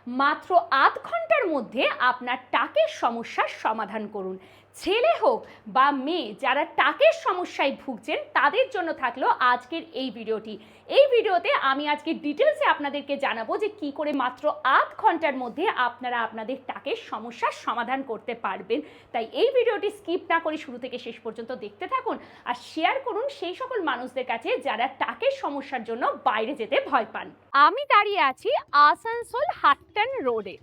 মাত্র আধ ঘন্টার মধ্যে আপনার টাকের সমস্যার সমাধান করুন। ছেলে হোক বা মেয়ে, যারা টাকের সমস্যায় ভুগছেন তাদের জন্য থাকলো আজকের এই ভিডিওটি। এই ভিডিওতে আমি আজকে ডিটেলসে আপনাদেরকে জানাবো যে কি করে মাত্র আধ ঘন্টার মধ্যে আপনারা আপনাদের টাকের সমস্যার সমাধান করতে পারবেন। তাই এই ভিডিওটি স্কিপ না করে শুরু থেকে শেষ পর্যন্ত দেখতে থাকুন আর শেয়ার করুন সেই সকল মানুষদের কাছে যারা টাকের সমস্যার জন্য বাইরে যেতে ভয় পান। আমি দাঁড়িয়ে আছি আসানসোল হাটন রোডে।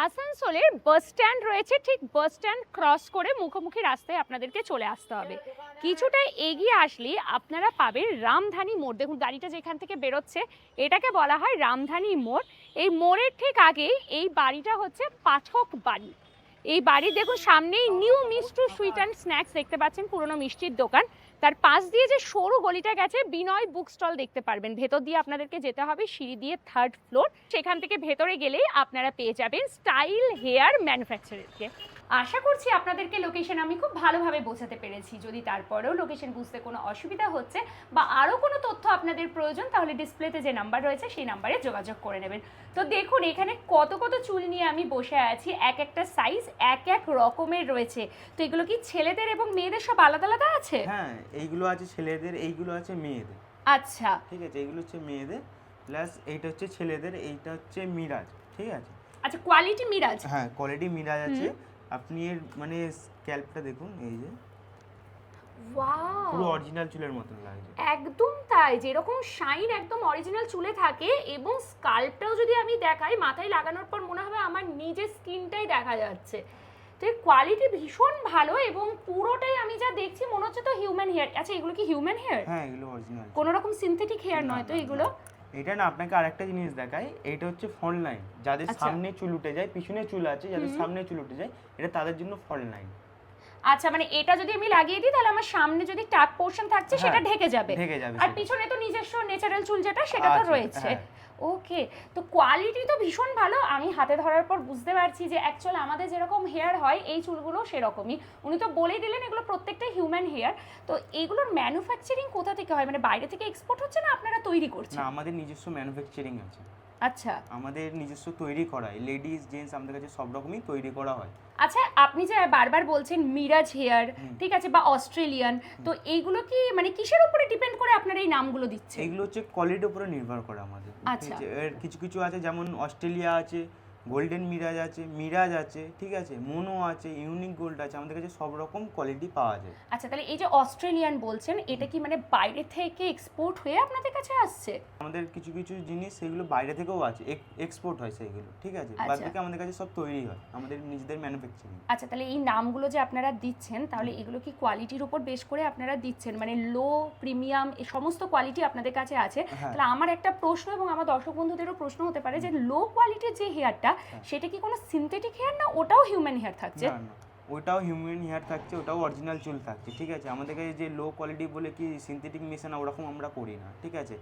আসানসোলের বাস স্ট্যান্ড রয়েছে, ঠিক বাস স্ট্যান্ড ক্রস করে মুখোমুখি রাস্তায় আপনাদেরকে চলে আসতে হবে। কিছুটা এগিয়ে আসলে আপনারা পাবেন রামধানী মোড়। দেখুন গাড়িটা যেখান থেকে বেরোচ্ছে এটাকে বলা হয় রামধানী মোড়। এই মোড়ের ঠিক আগেই এই বাড়িটা হচ্ছে পাঠক বাড়ি। এই বাড়ি দেখুন সামনেই new Mishtu sweet and snacks দেখতে পাচ্ছেন, পুরনো মিষ্টির দোকান। তার পাশ দিয়ে যে সরু গলিটা গেছে বিনয় বুক স্টল দেখতে পারবেন। ভেতর দিয়ে আপনাদেরকে যেতে হবে সিঁড়ি দিয়ে 3rd ফ্লোর। সেখান থেকে ভেতরে গেলেই আপনারা পেয়ে যাবেন স্টাইল হেয়ার ম্যানুফ্যাকচারারকে। আশা করছি আপনাদেরকে লোকেশন আমি খুব ভালোভাবে বোঝাতে পেরেছি। যদি তারপরেও লোকেশন বুঝতে কোনো অসুবিধা হচ্ছে বা আরও কোনো তথ্য আপনাদের প্রয়োজন, তাহলে ডিসপ্লেতে যে নাম্বার রয়েছে সেই নাম্বারে যোগাযোগ করে নেবেন। তো দেখুন এখানে কত কত চুল নিয়ে আমি বসে আছি, এক একটা সাইজ এক এক রকমের রয়েছে। তো এগুলো কি ছেলেদের এবং মেয়েদের সব আলাদা আলাদা আছে? হ্যাঁ, এইগুলো আছে ছেলেদের, এইগুলো আছে মেয়েদের। আচ্ছা ঠিক আছে, এইগুলো হচ্ছে মেয়েদের, প্লাস এইটা হচ্ছে ছেলেদের, এইটা হচ্ছে মিরাজ। ঠিক আছে, আচ্ছা কোয়ালিটি মিরাজ। হ্যাঁ কোয়ালিটি মিরাজ আছে। আপনি এর মানে স্ক্যাল্পটা দেখুন, এই যে ওয়াও, পুরো অরিজিনাল চুলের মতন লাগছে। একদম তাই, যেরকম শাইন একদম অরিজিনাল চুলে থাকে। এবং স্কাল্পটাও যদি আমি দেখাই মাথায় লাগানোর পর মনে হবে আমার নিজের স্কিনটাই দেখা যাচ্ছে। তো এর কোয়ালিটি ভীষণ ভালো এবং পুরোটাই আমি যা দেখছি মনে হচ্ছে তো হিউম্যান হেয়ার। আচ্ছা এগুলো কি হিউম্যান হেয়ার? হ্যাঁ, এগুলো অরিজিনাল, কোনো রকম সিনথেটিক হেয়ার নয় তো এগুলো? এটা না আপনাকে আরেকটা জিনিস দেখাই, এইটা হচ্ছে ফল লাইন। যাদের সামনে চুল উঠে যায়, পিছনে চুল আছে, যাদের সামনে চুল উঠে যায়, এটা তাদের জন্য ফল লাইন। আচ্ছা মানে এটা যদি আমি লাগিয়ে দিই তাহলে আমার সামনে যদি টাক পোরশন থাকছে সেটা ঢেকে যাবে, আর পিছনে তো নিজস্ব ন্যাচারাল চুল যেটা সেটা তো রয়েছে। ওকে, তো কোয়ালিটি তো ভীষণ ভালো। আমি হাতে ধরার পর বুঝতে পারছি যে অ্যাকচুয়ালি আমাদের যেরকম হেয়ার হয় এই চুলগুলো সেরকমই। উনি তো বলেই দিলেন এগুলো প্রত্যেকটাই হিউম্যান হেয়ার। তো এইগুলোর ম্যানুফ্যাকচারিং কোথা থেকে হয়, মানে বাইরে থেকে এক্সপোর্ট হচ্ছে না আপনারা তৈরি করছেন? না, আমাদের নিজস্ব ম্যানুফ্যাকচারিং আছে। আচ্ছা, আমাদের নিজস্ব তৈরি করা হয়, লেডিস জেন্টস আমাদের কাছে সব রকমই তৈরি করা হয়। আচ্ছা আপনি যে বারবার বলছেন মিরাজ হেয়ার, ঠিক আছে, বা অস্ট্রেলিয়ান, তো এইগুলো কি মানে কিসের উপরে ডিপেন্ড করে আপনারা এই নামগুলো দিচ্ছেন? এইগুলো হচ্ছে কোয়ালিটির উপরে নির্ভর করে আমাদের। আচ্ছা, এর কিছু কিছু আছে, যেমন অস্ট্রেলিয়া আছে, গোল্ডেন মিরাজ আছে, ঠিক আছে, মোনো আছে, ইউনিক গোল্ড আছে। আমাদের কাছে সব রকম কোয়ালিটি পাওয়া যায়। আচ্ছা তাহলে এই যে অস্ট্রেলিয়ান বলছেন এটা কি মানে বাইরে থেকে এক্সপোর্ট হয়ে আপনাদের কাছে আসছে? আমাদের কিছু কিছু জিনিস সেগুলো বাইরে থেকেও আছে, এক্সপোর্ট হয় সেইগুলো। ঠিক আছে, বাদ বাকি আমাদের কাছে সব তৈরি হয়, আমাদের নিজেদের ম্যানুফ্যাকচারিং। আচ্ছা তাহলে এই নামগুলো যে আপনারা দিচ্ছেন তাহলে এগুলো কি কোয়ালিটির উপর বেশ করে আপনারা দিচ্ছেন, মানে লো প্রিমিয়াম এই সমস্ত কোয়ালিটি আপনাদের কাছে আছে? তাহলে আমার একটা প্রশ্ন এবং আমার দর্শক বন্ধুদেরও প্রশ্ন হতে পারে যে লো কোয়ালিটির যে হেয়ারটা সেটা কি কোনো সিনথেটিক হেয়ার না ওটাও হিউম্যান হেয়ার থাকছে? না, ওটাও হিউম্যান হেয়ার থাকছে, ওটাও অরিজিনাল চুল থাকছে। ঠিক আছে, আমাদের কাছে যে লো কোয়ালিটি বলে কি সিনথেটিক মেশানো ওরকম আমরা করি না। ঠিক আছে,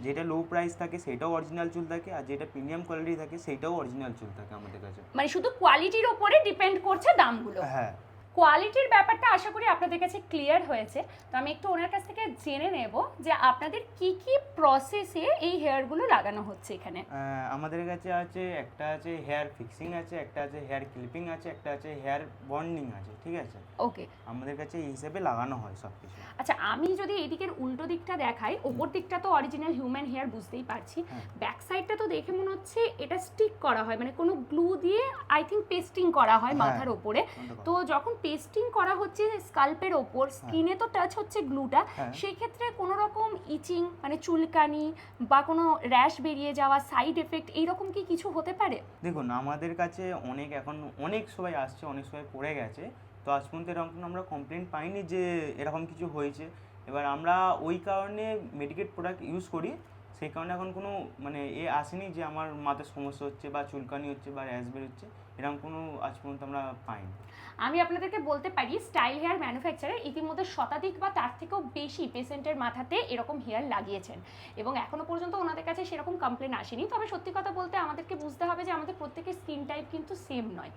যেটা লো প্রাইস থাকে সেটাও অরিজিনাল চুল থাকে, আর যেটা প্রিমিয়াম কোয়ালিটি থাকে সেটাও অরিজিনাল চুল থাকে আমাদের কাছে। মানে শুধু কোয়ালিটির উপরে ডিপেন্ড করছে দামগুলো? হ্যাঁ, কোয়ালিটির ব্যাপারটা আশা করি আপনাদের কাছে ক্লিয়ার হয়েছে। তো আমি একটু ওনার কাছ থেকে জেনে নেব যে আপনাদের কি কি প্রসেসে এই হেয়ারগুলো লাগানো হচ্ছে এখানে। আমাদের কাছে আছে, একটা আছে হেয়ার ফিক্সিং আছে, একটা আছে হেয়ার ক্লিপিং আছে, একটা আছে হেয়ার বন্ডিং আছে। ঠিক আছে, ওকে, আমাদের কাছে এই হিসেবে লাগানো হয় সব কিছু। আচ্ছা আমি যদি এদিকের উল্টো দিকটা দেখাই, ওপর দিকটা তো অরিজিনাল হিউম্যান হেয়ার বুঝতেই পারছি, ব্যাক সাইডটা তো দেখে মনে হচ্ছে এটা স্টিক করা হয়, মানে কোনো গ্লু দিয়ে আই থিঙ্ক পেস্টিং করা হয় মাথার ওপরে। তো যখন পেস্টিং করা হচ্ছে স্কাল্পের ওপর, স্কিনে তো টাচ হচ্ছে গ্লুটা, সেই ক্ষেত্রে কোনো রকম ইচিং মানে চুলকানি বা কোনো র্যাশ বেরিয়ে যাওয়া, সাইড এফেক্ট এইরকম কি কিছু হতে পারে? দেখুন, আমাদের কাছে এখন অনেক সবাই আসছে, অনেক সবাই পড়ে গেছে, তো আজ পর্যন্ত এরকম আমরা কমপ্লেন পাইনি যে এরকম কিছু হয়েছে। এবার আমরা ওই কারণে মেডিকেট প্রোডাক্ট ইউজ করি, সেই কারণে এখন কোনো মানে আসেনি যে আমার মাথার সমস্যা হচ্ছে বা চুলকানি হচ্ছে বা র্যাশ বেরোচ্ছে, এরকম কোনো আজ পর্যন্ত আমরা পাইনি। আমি আপনাদেরকে বলতে পারি স্টাইল হেয়ার ম্যানুফ্যাকচারার ইতিমধ্যে শতাধিক বা তার থেকেও বেশি পেশেন্টের মাথাতে এরকম হেয়ার লাগিয়েছেন এবং এখনো পর্যন্ত ওনাদের কাছে সেরকম কমপ্লেন আসেনি। তবে সত্যি কথা বলতে আমাদেরকে বুঝতে হবে যে আমাদের প্রত্যেকের স্কিন টাইপ কিন্তু সেম নয়,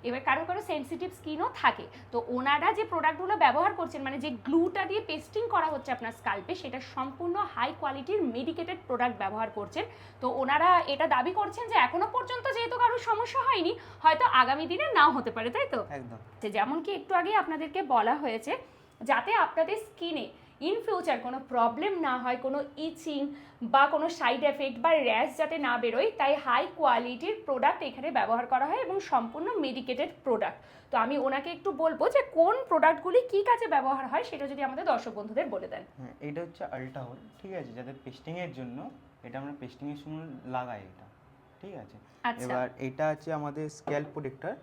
এবার কারো কারো সেন্সিটিভ স্কিনও থাকে। তো ওনারা যে প্রোডাক্টগুলো ব্যবহার করছেন, মানে যে গ্লুটা দিয়ে পেস্টিং করা হচ্ছে আপনার স্কাল্পে, সেটা সম্পূর্ণ হাই কোয়ালিটির মেডিকেটেড প্রোডাক্ট প্রোডাক্ট ব্যবহার করছেন। তো ওনারা এটা দাবি করছেন যে এখনো পর্যন্ত যেহেতু কারোর সমস্যা হয়নি, হয়তো আগামী দিনে নাও হতে পারে, তাই তো? একদম। যেমন কি একটু আগে আপনাদেরকে বলা হয়েছে, যাতে আপনাদের স্কিনে ইন ফিউচার কোনো প্রবলেম না হয়, কোনো ইচিং বা কোনো সাইড এফেক্ট বা র্যাশ যাতে না বেরোয়, তাই হাই কোয়ালিটির প্রোডাক্ট এখানে ব্যবহার করা হয় এবং সম্পূর্ণ মেডিকেটেড প্রোডাক্ট। তো আমি ওনাকে একটু বলবো যে কোন প্রোডাক্টগুলি কী কাজে ব্যবহার হয় সেটা যদি আমাদের দর্শক বন্ধুদের বলে দেন। হ্যাঁ, এটা হচ্ছে আল্টাহল, ঠিক আছে, যাদের পেস্টিংয়ের জন্য, এটা আমরা পেস্টিংয়ের সময় লাগাই এটা, ঠিক আছে। আচ্ছা। এবার এটা আছে আমাদের স্ক্যাল্প প্রোটেক্টর,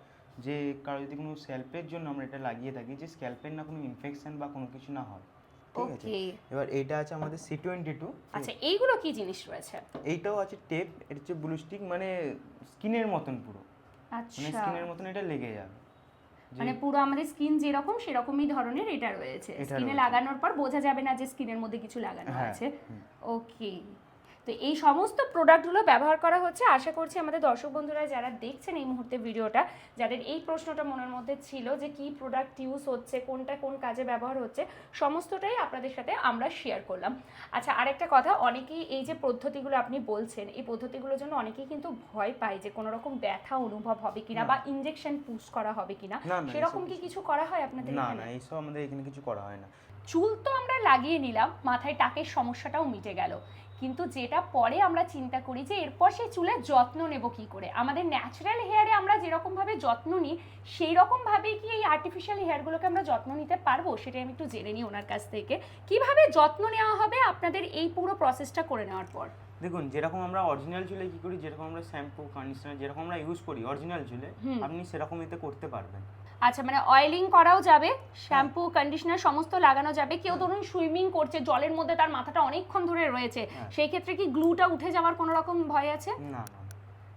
যে কারো যদি কোনো স্ক্যাল্পের জন্য আমরা এটা লাগিয়ে থাকি, যে স্ক্যাল্পের না কোনো ইনফেকশন বা কোনো কিছু না হয়, ঠিক আছে। ওকে। এবার এইটা আছে আমাদের C22। আচ্ছা, এইগুলো কি জিনিস রয়েছে? এইটাও আছে টেপ, এটা হচ্ছে ব্লু স্টিক, মানে স্কিনের মতন পুরো, মানে আচ্ছা, স্কিনের মতন এটা লেগে যাবে। মানে পুরো আমাদের স্কিন যেরকম সেরকমই ধরনের এটা রয়েছে। এটা স্কিনে রয়েছে। লাগানোর পর বোঝা যাবে না যে স্কিনের মধ্যে কিছু লাগানো হ্যাঁ, আছে। হুম। ওকে। তো এই সমস্ত প্রোডাক্টগুলো ব্যবহার করা হচ্ছে। আশা করছি আমাদের দর্শক বন্ধুরা যারা দেখছেন এই মুহূর্তে ভিডিওটা, যাদের এই প্রশ্নটা মনের মধ্যে ছিল যে কি প্রোডাক্ট ইউজ হচ্ছে, কোনটা কোন কাজে ব্যবহার হচ্ছে, সমস্তটাই আপনাদের সাথে আমরা শেয়ার করলাম। আচ্ছা, আরেকটা কথা, অনেকেই এই যে পদ্ধতিগুলো আপনি বলছেন, এই পদ্ধতিগুলোর জন্য অনেকেই কিন্তু ভয় পায় যে কোনো রকম ব্যথা অনুভব হবে কিনা বা ইনজেকশন পুশ করা হবে কিনা, না, না, সেরকম এসব কি কিছু করা হয় আপনাদের না, এখানে? না, এইসব আমাদের এখানে কিছু করা হয় না। চুল তো আমরা লাগিয়ে নিলাম, মাথায় টাকের সমস্যাটাও মিটে গেল, কিন্তু যেটা পরে আমরা চিন্তা করি যে এরপর সেই চুলের যত্ন নেব কি করে। আমাদের ন্যাচারাল হেয়ারে আমরা যেরকমভাবে যত্ন নিই সেই রকমভাবেই কি এই আর্টিফিশিয়াল হেয়ারগুলোকে আমরা যত্ন নিতে পারবো, সেটাই আমি একটু জেনে নিই ওনার কাছ থেকে। কিভাবে যত্ন নেওয়া হবে আপনাদের এই পুরো প্রসেসটা করে নেওয়ার পর? দেখুন, যেরকম আমরা অরিজিনাল চুলে কি করি, যেরকম আমরা শ্যাম্পু কন্ডিশনার যেরকম আমরা ইউজ করি অরিজিনাল চুলে, আপনি সেরকম এতে করতে পারবেন। আচ্ছা, মানে অয়েলিং করাও যাবে, শ্যাম্পু কন্ডিশনার সমস্ত লাগানো যাবে। কেউ ধরুন সুইমিং করছে, জলের মধ্যে তার মাথাটা অনেকক্ষণ ধরে রয়েছে, সেই ক্ষেত্রে কি গ্লুটা উঠে যাওয়ার কোনো রকম ভয় আছে? না, না,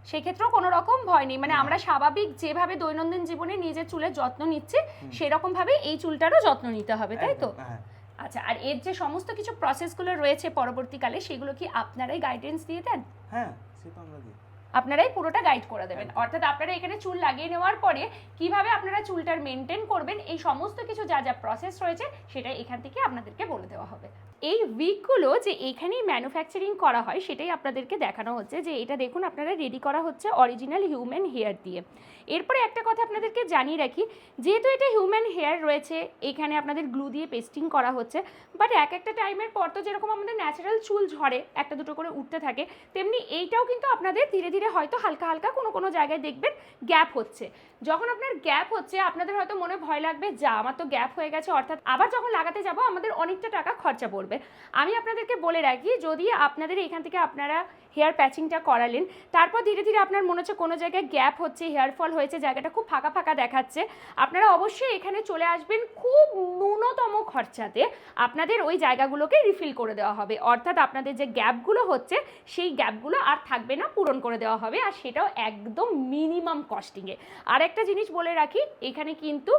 সেই ক্ষেত্রেও কোনো রকম ভয় নেই, মানে আমরা স্বাভাবিক যেভাবে দৈনন্দিন জীবনে নিজের চুলের যত্ন নিচ্ছি সেরকম ভাবে এই চুলটারও যত্ন নিতে হবে, তাই তো? একদম, হ্যাঁ। আচ্ছা, আর এর যে সমস্ত কিছু প্রসেসগুলো রয়েছে পরবর্তীকালে, সেগুলো কি আপনারাই গাইডেন্স দিয়ে দেন? হ্যাঁ, সে তো আমরা দিই। আপনারাই পুরোটা গাইড করে দেবেন, অর্থাৎ আপনারা এখানে চুল লাগিয়ে নেওয়ার পরে কিভাবে আপনারা চুলটার মেনটেন করবেন, এই সমস্ত কিছু যা যা প্রসেস রয়েছে সেটা এখান থেকে আপনাদেরকে বলে দেওয়া হবে। এই উইকগুলো যে এখানেই ম্যানুফ্যাকচারিং করা হয় সেটাই আপনাদেরকে দেখানো হচ্ছে, যে এটা দেখুন আপনারা রেডি করা হচ্ছে অরিজিনাল হিউম্যান হেয়ার দিয়ে। এরপরে একটা কথা আপনাদেরকে জানিয়ে রাখি, যেহেতু এটা হিউম্যান হেয়ার রয়েছে, এখানে আপনাদের গ্লু দিয়ে পেস্টিং করা হচ্ছে, বাট এক একটা টাইমের পর তো যেরকম আমাদের ন্যাচারাল চুল ঝরে একটা দুটো করে উঠতে থাকে, তেমনি এইটাও কিন্তু আপনাদের ধীরে ধীরে হয়তো হালকা হালকা কোনো কোনো জায়গায় দেখবেন গ্যাপ হচ্ছে। যখন আপনার গ্যাপ হচ্ছে আপনাদের হয়তো মনে ভয় লাগবে, যা আমার তো গ্যাপ হয়ে গেছে, অর্থাৎ আবার যখন লাগাতে যাব আমাদের অনেকটা টাকা খরচা পড়বে। আমি আপনাদেরকে বলে রাখি, যদি আপনাদের এখান থেকে আপনারা হেয়ার প্যাচিংটা করালেন, তারপর ধীরে ধীরে আপনার মনে হচ্ছে কোনো জায়গায় গ্যাপ হচ্ছে, হেয়ার ফল হয়েছে, জায়গাটা খুব ফাঁকা ফাঁকা দেখাচ্ছে, আপনারা অবশ্যই এখানে চলে আসবেন। খুব ন্যূনতম খরচাতে আপনাদের ওই জায়গাগুলোকে রিফিল করে দেওয়া হবে, অর্থাৎ আপনাদের যে গ্যাপগুলো হচ্ছে সেই গ্যাপগুলো আর থাকবে না, পূরণ করে দেওয়া হবে, আর সেটাও একদম মিনিমাম কস্টিংয়ে। আর একটা জিনিস বলে রাখি, এখানে কিন্তু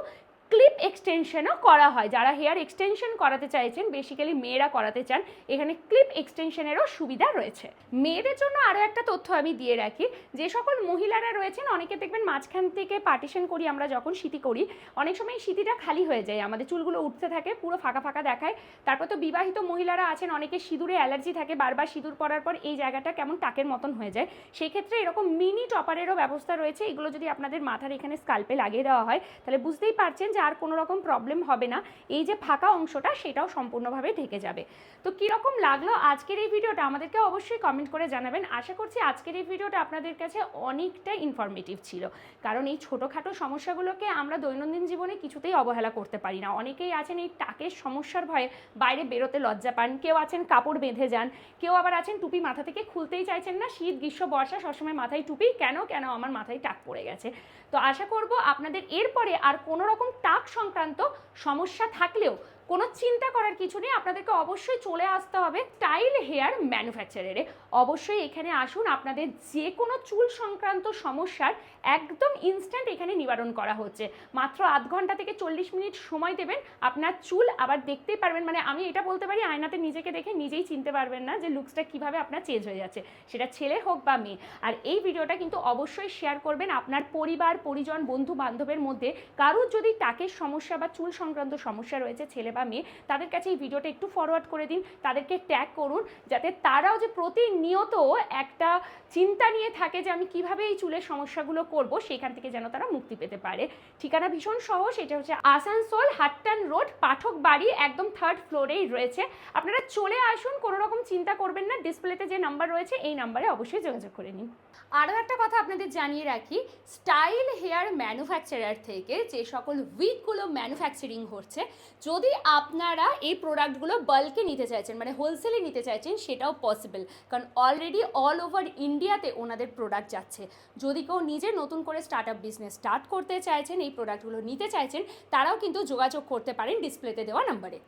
ক্লিপ এক্সটেনশনও করা হয়। যারা হেয়ার এক্সটেনশন করাতে চাইছেন, বেসিক্যালি মেয়েরা করাতে চান, এখানে ক্লিপ এক্সটেনশনেরও সুবিধা রয়েছে। মেয়েদের জন্য আরও একটা তথ্য আমি দিয়ে রাখি, যে সকল মহিলারা রয়েছেন, অনেকে দেখবেন মাঝখান থেকে পার্টিশন করি আমরা যখন সিঁথি করি, অনেক সময় সিঁথিটা খালি হয়ে যায়, আমাদের চুলগুলো উঠতে থাকে, পুরো ফাঁকা ফাঁকা দেখায়। তারপর তো বিবাহিত মহিলারা আছেন, অনেকে সিঁদুরে অ্যালার্জি থাকে, বারবার সিঁদুর পরার পর এই জায়গাটা কেমন টাকের মতন হয়ে যায়, সেই ক্ষেত্রে এরকম মিনি টপারেরও ব্যবস্থা রয়েছে। এগুলো যদি আপনাদের মাথার এখানে স্কাল্পে লাগিয়ে দেওয়া হয়, তাহলে বুঝতেই পারছেন আর কোনো রকম প্রবলেম হবে না, এই যে ফাঁকা অংশটা সেটাও সম্পূর্ণভাবে ঢেকে যাবে। তো কীরকম লাগলো আজকের এই ভিডিওটা আমাদেরকে অবশ্যই কমেন্ট করে জানাবেন। আশা করছি আজকের এই ভিডিওটা আপনাদের কাছে অনেকটা ইনফরমেটিভ ছিল, কারণ এই ছোটোখাটো সমস্যাগুলোকে আমরা দৈনন্দিন জীবনে কিছুতেই অবহেলা করতে পারি না। অনেকেই আছেন এই টাকের সমস্যার ভয়ে বাইরে বেরোতে লজ্জা পান, কেউ আছেন কাপড় বেঁধে যান, কেউ আবার আছেন টুপি মাথা থেকে খুলতেই চাইছেন না, শীত গ্রীষ্ম বর্ষা সবসময় মাথায় টুপি, কেন আমার মাথায় টাক পড়ে গেছে। তো আশা করব আপনাদের এরপরে আর কোনো রকম টাক সংক্রান্ত সমস্যা থাকলেও কোনো চিন্তা করার কিছু নেই, আপনাদেরকে অবশ্যই চলে আসতে হবে স্টাইল হেয়ার ম্যানুফ্যাকচারারে। অবশ্যই এখানে আসুন, আপনাদের যে কোনো চুল সংক্রান্ত সমস্যার একদম ইনস্ট্যান্ট এখানে নিবারণ করা হচ্ছে। মাত্র আধ ঘন্টা থেকে 40 মিনিট সময় দেবেন, আপনার চুল আবার দেখতেই পারবেন, মানে আমি এটা বলতে পারি আয়নাতে নিজেকে দেখে নিজেই চিনতে পারবেন না যে লুকসটা কীভাবে আপনার চেঞ্জ হয়ে যাচ্ছে, সেটা ছেলে হোক বা মেয়ে। আর এই ভিডিওটা কিন্তু অবশ্যই শেয়ার করবেন আপনার পরিবার পরিজন বন্ধু বান্ধবের মধ্যে। কারোর যদি টাকের সমস্যা বা চুল সংক্রান্ত সমস্যা রয়েছে, ছেলে বা মেয়ে, তাদের কাছে এই ভিডিওটা একটু ফরওয়ার্ড করে দিন, তাদেরকে ট্যাগ করুন, যাতে তারাও যে প্রতিনিয়ত একটা চিন্তা নিয়ে থাকে যে আমি কিভাবে এই চুলের সমস্যাগুলো করব, সেখান থেকে যেন তারা মুক্তি পেতে পারে। ঠিকানা ভীষণ সহজ, এটা হচ্ছে আসানসোল হাট্টান রোড, পাঠক বাড়ি, একদম 3rd ফ্লোরেই রয়েছে। আপনারা চলে আসুন, কোনো রকম চিন্তা করবেন না। ডিসপ্লেতে যে নাম্বার রয়েছে এই নাম্বারে অবশ্যই যোগাযোগ করে নিন। আরও একটা কথা আপনাদের জানিয়ে রাখি, স্টাইল হেয়ার ম্যানুফ্যাকচারার থেকে যে সকল উইকগুলো ম্যানুফ্যাকচারিং হচ্ছে, যদি আপনারা এই প্রোডাক্টগুলো বাল্কে নিতে চাইছেন, মানে হোলসেলে নিতে চাইছেন, সেটাও পসিবল, কারণ অলরেডি অল ওভার ইন্ডিয়াতে ওনাদের প্রোডাক্ট যাচ্ছে। যদি কেউ নিজে নতুন করে স্টার্ট আপ বিজনেস স্টার্ট করতে চাইছেন, এই প্রোডাক্টগুলো নিতে চাইছেন, তারাও কিন্তু যোগাযোগ করতে পারেন ডিসপ্লেতে দেওয়া নাম্বারে।